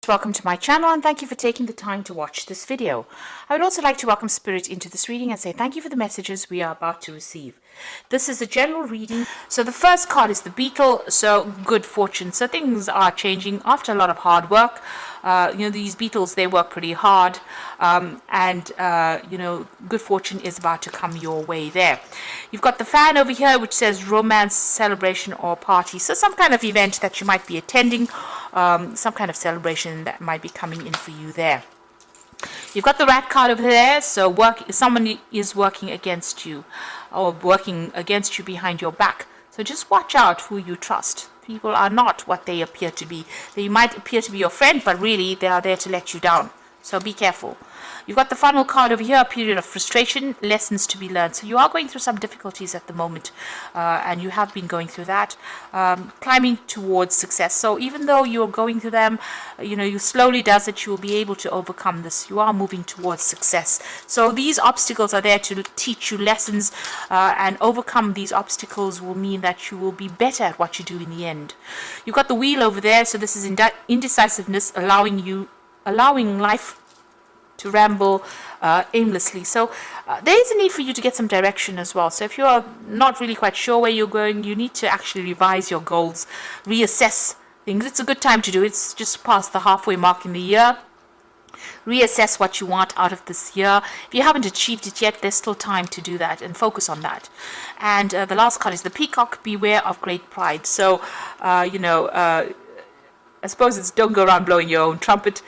Welcome to my channel and thank you for taking the time to watch this video. I would also like to welcome Spirit into this reading and say thank you for the messages we are about to receive. This is a general reading. So the first card is the beetle, so good fortune. So things are changing after a lot of hard work. These beetles, they work pretty hard, good fortune is about to come your way there. You've got the fan over here which says romance, celebration or party. So some kind of event that you might be attending, some kind of celebration that might be coming in for you there. You've got the rat card over there, so someone is working against you or working against you behind your back. So just watch out who you trust. People are not what they appear to be. They might appear to be your friend, but really they are there to let you down. So be careful. You've got the funnel card over here, a period of frustration, lessons to be learned. So you are going through some difficulties at the moment, and you have been going through that, climbing towards success. So even though you're going through them, you slowly does it, you will be able to overcome this. You are moving towards success. So these obstacles are there to teach you lessons, and overcome these obstacles will mean that you will be better at what you do in the end. You've got the wheel over there, so this is indecisiveness, allowing life to ramble aimlessly. So there is a need for you to get some direction as well. So if you are not really quite sure where you're going, you need to actually revise your goals, reassess things. It's a good time to do it. It's just past the halfway mark in the year. Reassess what you want out of this year. If you haven't achieved it yet, there's still time to do that and focus on that. And the last card is the peacock, beware of great pride. So I suppose it's don't go around blowing your own trumpet,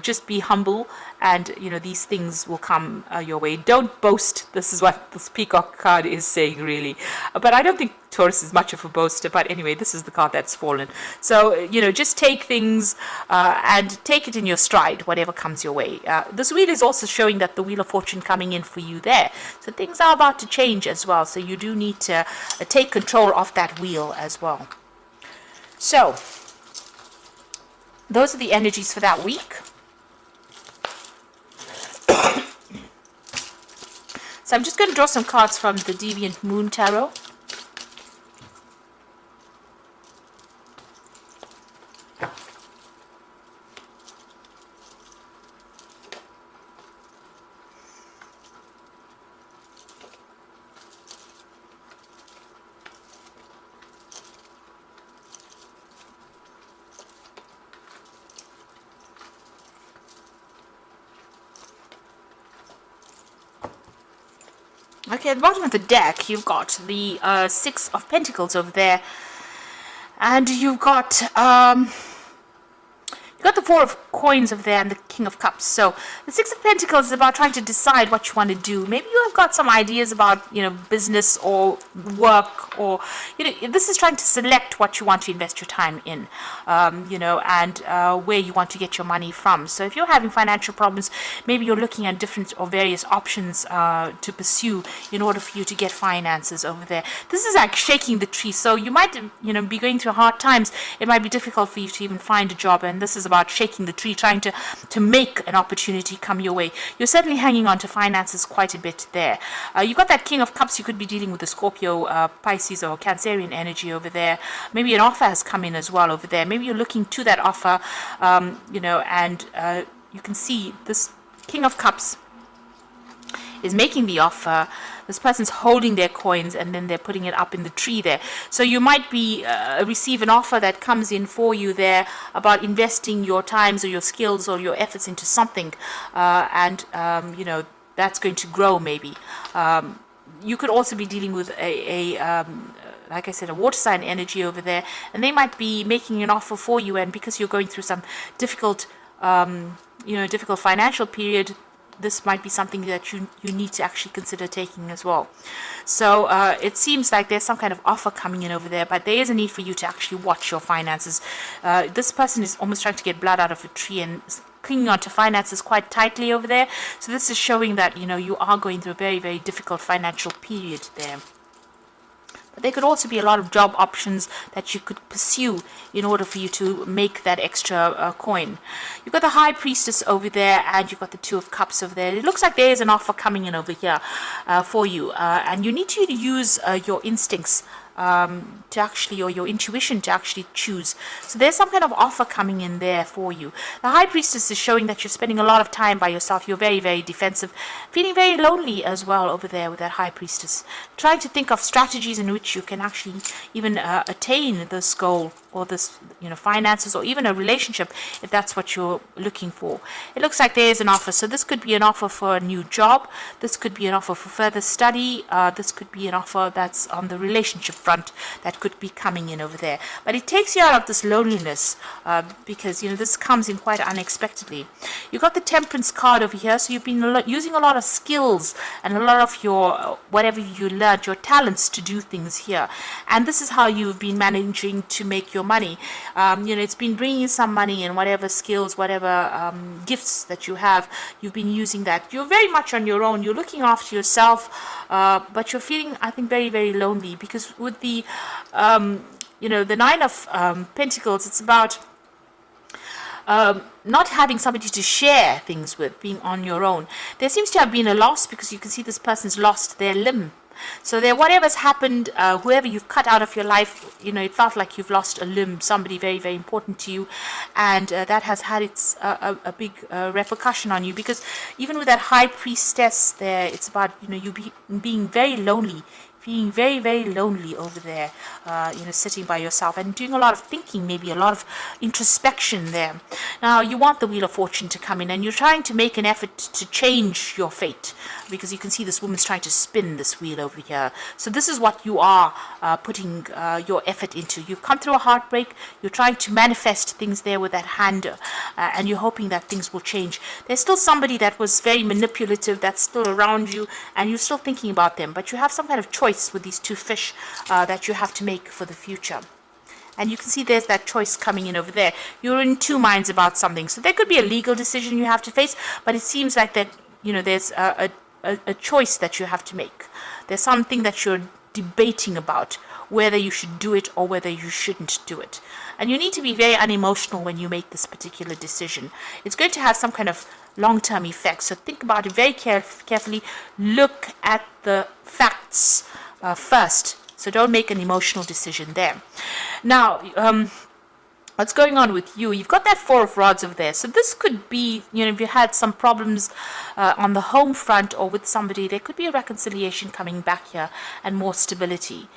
just be humble, and these things will come your way. Don't boast. This is what this peacock card is saying, really. But I don't think Taurus is much of a boaster, but anyway, this is the card that's fallen. So just take things and take it in your stride, whatever comes your way. This wheel is also showing that the wheel of fortune coming in for you there, so things are about to change as well, so you do need to take control of that wheel as well. So those are the energies for that week. So I'm just going to draw some cards from the Deviant Moon Tarot. Okay, at the bottom of the deck, you've got the Six of Pentacles over there, and you've got the Four of Coins over there and the King of Cups. So the Six of Pentacles is about trying to decide what you want to do. Maybe you have got some ideas about business or work, or this is trying to select what you want to invest your time in, and where you want to get your money from. So if you're having financial problems, maybe you're looking at different or various options to pursue in order for you to get finances over there. This is like shaking the tree. So you might be going through hard times. It might be difficult for you to even find a job, and this is about shaking the tree, trying to make an opportunity come your way. You're certainly hanging on to finances quite a bit there. You've got that King of Cups. You could be dealing with a Scorpio, Pisces or Cancerian energy over there. Maybe an offer has come in as well over there. Maybe you're looking to that offer, and you can see this King of Cups is making the offer. This person's holding their coins and then they're putting it up in the tree there. So you might be receive an offer that comes in for you there about investing your times or your skills or your efforts into something, and that's going to grow maybe. You could also be dealing with like I said, a water sign energy over there, and they might be making an offer for you, and because you're going through some difficult financial period, this might be something that you need to actually consider taking as well. So it seems like there's some kind of offer coming in over there, but there is a need for you to actually watch your finances. This person is almost trying to get blood out of a tree and clinging on to finances quite tightly over there. So this is showing that you are going through a very, very difficult financial period there. But there could also be a lot of job options that you could pursue in order for you to make that extra coin. You've got the High Priestess over there, and you've got the Two of Cups over there. It looks like there is an offer coming in over here for you, and you need to use your instincts to actually, or your intuition to actually choose. So there's some kind of offer coming in there for you. The High Priestess is showing that you're spending a lot of time by yourself. You're very, very defensive, feeling very lonely as well over there with that High Priestess. Trying to think of strategies in which you can actually even attain this goal, or this, finances, or even a relationship, if that's what you're looking for. It looks like there's an offer. So this could be an offer for a new job. This could be an offer for further study. This could be an offer that's on the relationship front that could be coming in over there. But it takes you out of this loneliness, because, this comes in quite unexpectedly. You've got the Temperance card over here. So you've been using a lot of skills and a lot of your, whatever you learned, your talents to do things here. And this is how you've been managing to make your money. It's been bringing some money, and whatever skills, whatever gifts that you have, you've been using that. You're very much on your own. You're looking after yourself, but you're feeling, I think, very, very lonely, because with the, the Nine of Pentacles, it's about not having somebody to share things with, being on your own. There seems to have been a loss, because you can see this person's lost their limb. So there, whatever's happened, whoever you've cut out of your life, it felt like you've lost a limb, somebody very, very important to you, and that has had its a big repercussion on you, because even with that High Priestess there, it's about you being very lonely, feeling very, very lonely over there, sitting by yourself and doing a lot of thinking, maybe a lot of introspection there. Now, you want the Wheel of Fortune to come in, and you're trying to make an effort to change your fate, because you can see this woman's trying to spin this wheel over here. So this is what you are putting your effort into. You've come through a heartbreak. You're trying to manifest things there with that hand, and you're hoping that things will change. There's still somebody that was very manipulative that's still around you, and you're still thinking about them, but you have some kind of choice with these two fish that you have to make for the future. And you can see there's that choice coming in over there. You're in two minds about something. So there could be a legal decision you have to face, but it seems like that, there's a choice that you have to make. There's something that you're debating about, whether you should do it or whether you shouldn't do it. And you need to be very unemotional when you make this particular decision. It's going to have some kind of long-term effects. So think about it very carefully. Look at the facts first. So don't make an emotional decision there. Now, what's going on with you? You've got that Four of Rods over there. So this could be, if you had some problems on the home front or with somebody, there could be a reconciliation coming back here and more stability.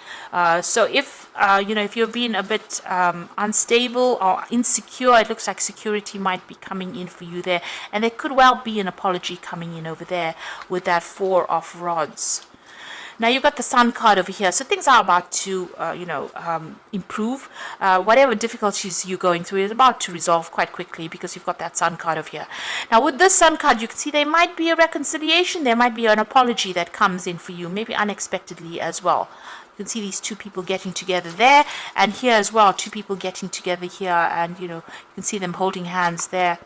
So if, if you've been a bit unstable or insecure, it looks like security might be coming in for you there. And there could well be an apology coming in over there with that Four of Rods. Now you've got the Sun card over here, so things are about to, improve. Whatever difficulties you're going through is about to resolve quite quickly, because you've got that Sun card over here. Now with this Sun card, you can see there might be a reconciliation, there might be an apology that comes in for you, maybe unexpectedly as well. You can see these two people getting together there, and here as well, two people getting together here, and you can see them holding hands there.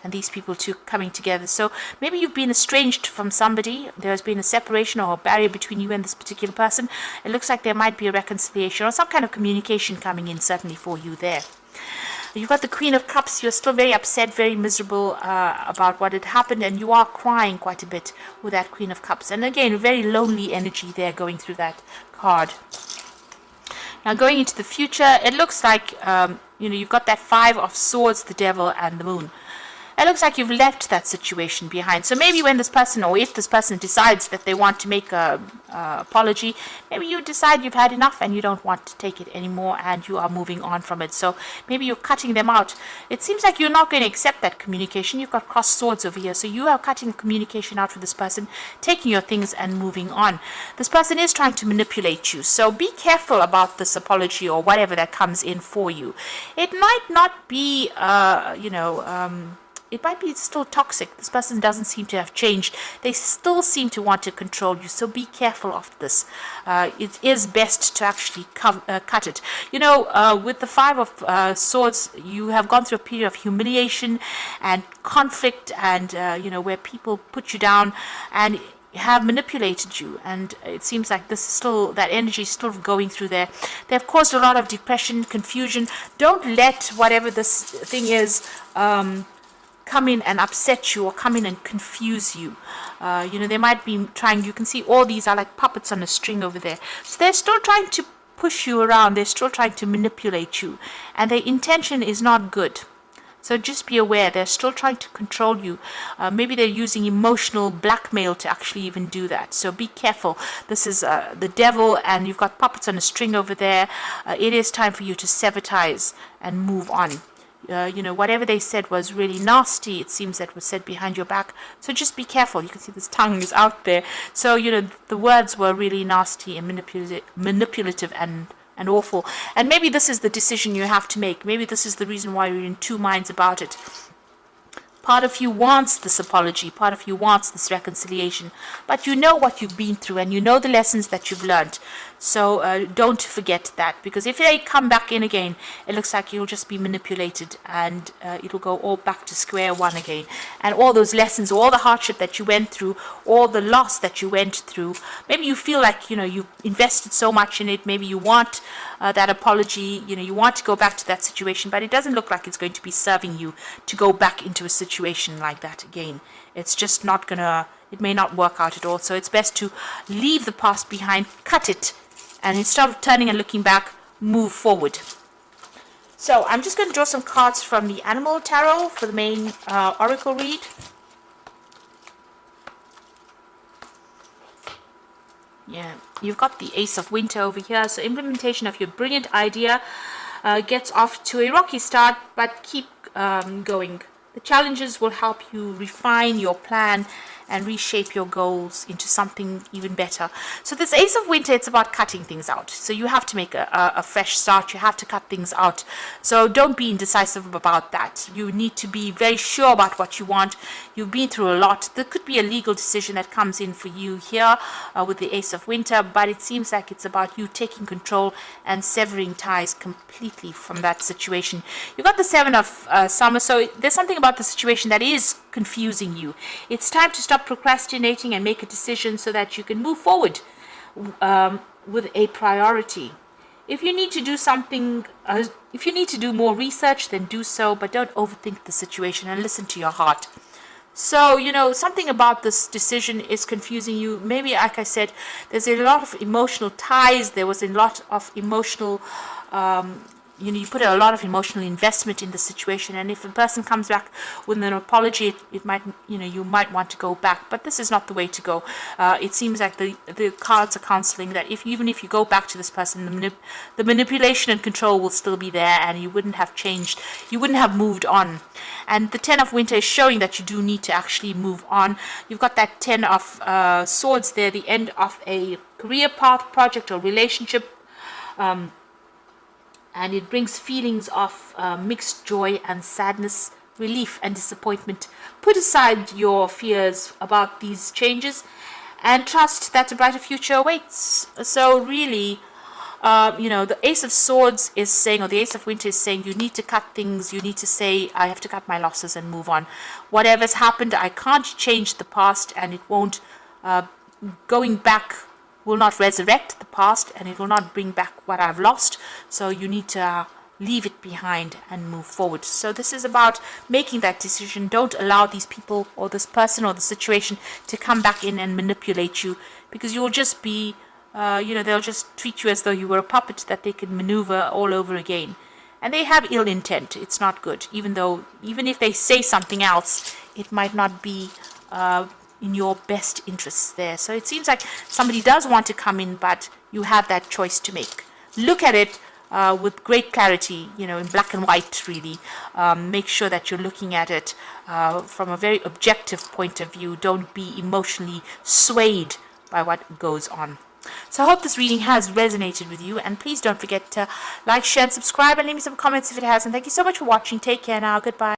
And these people two coming together. So maybe you've been estranged from somebody. There's been a separation or a barrier between you and this particular person. It looks like there might be a reconciliation or some kind of communication coming in, certainly for you there. You've got the Queen of Cups. You're still very upset, very miserable about what had happened, and you are crying quite a bit with that Queen of Cups. And again, very lonely energy there going through that card. Now going into the future, it looks like, you've got that Five of Swords, the Devil, and the Moon. It looks like you've left that situation behind. So maybe when this person, or if this person decides that they want to make a apology, maybe you decide you've had enough and you don't want to take it anymore and you are moving on from it. So maybe you're cutting them out. It seems like you're not going to accept that communication. You've got crossed swords over here. So you are cutting communication out with this person, taking your things and moving on. This person is trying to manipulate you. So be careful about this apology or whatever that comes in for you. It might not be, it might be still toxic. This person doesn't seem to have changed. They still seem to want to control you. So be careful of this. It is best to actually cut it. With the Five of Swords, you have gone through a period of humiliation and conflict and, where people put you down and have manipulated you, and it seems like this is still, that energy is still going through there. They have caused a lot of depression, confusion. Don't let whatever this thing is come in and upset you or come in and confuse you. They might be trying, you can see all these are like puppets on a string over there. So they're still trying to push you around. They're still trying to manipulate you, and their intention is not good. So just be aware, they're still trying to control you. Maybe they're using emotional blackmail to actually even do that. So be careful. This is the devil, and you've got puppets on a string over there. It is time for you to sever ties and move on. Whatever they said was really nasty. It seems that was said behind your back. So just be careful. You can see this tongue is out there. So, the words were really nasty and manipulative and awful. And maybe this is the decision you have to make. Maybe this is the reason why you're in two minds about it. Part of you wants this apology, part of you wants this reconciliation, but you know what you've been through and you know the lessons that you've learned. So don't forget that, because if they come back in again, it looks like you'll just be manipulated, and it'll go all back to square one again. And all those lessons, all the hardship that you went through, all the loss that you went through, maybe you feel like, you invested so much in it, maybe you want that apology, you want to go back to that situation, but it doesn't look like it's going to be serving you to go back into a situation like that again. It's just not gonna, it may not work out at all. So it's best to leave the past behind, cut it, and instead of turning and looking back, move forward. So I'm just going to draw some cards from the Animal Tarot for the main oracle read. Yeah, you've got the Ace of Winter over here. So implementation of your brilliant idea gets off to a rocky start, but keep going. The challenges will help you refine your plan and reshape your goals into something even better. So this Ace of Winter, it's about cutting things out. So you have to make a fresh start. You have to cut things out. So don't be indecisive about that. You need to be very sure about what you want. You've been through a lot. There could be a legal decision that comes in for you here with the Ace of Winter, but it seems like it's about you taking control and severing ties completely from that situation. You've got the Seven of Summer, so there's something about the situation that is confusing you. It's time to stop procrastinating and make a decision so that you can move forward with a priority. If you need to do something, if you need to do more research, then do so, but don't overthink the situation and listen to your heart. So, something about this decision is confusing you. Maybe, like I said, there's a lot of emotional ties. There was a lot of emotional you put a lot of emotional investment in the situation, and if a person comes back with an apology, it might, you might want to go back, but this is not the way to go. It seems like the cards are counseling that even if you go back to this person, the manipulation and control will still be there, and you wouldn't have changed, you wouldn't have moved on. And the Ten of Winter is showing that you do need to actually move on. You've got that Ten of Swords there, the end of a career path, project, or relationship. And it brings feelings of mixed joy and sadness, relief and disappointment. Put aside your fears about these changes and trust that a brighter future awaits. So really, the Ace of Swords is saying, or the Ace of Winter is saying, you need to cut things. You need to say, I have to cut my losses and move on. Whatever's happened, I can't change the past, and it won't, going back will not resurrect the past, and it will not bring back what I've lost. So you need to leave it behind and move forward. So this is about making that decision. Don't allow these people or this person or the situation to come back in and manipulate you, because you'll just be, they'll just treat you as though you were a puppet that they can maneuver all over again. And they have ill intent. It's not good. Even if they say something else, it might not be in your best interests there. So it seems like somebody does want to come in, but you have that choice to make. Look at it with great clarity, in black and white, really. Make sure that you're looking at it from a very objective point of view. Don't be emotionally swayed by what goes on. So I hope this reading has resonated with you, and please don't forget to like, share, and subscribe, and leave me some comments if it has. And thank you so much for watching. Take care now. Goodbye.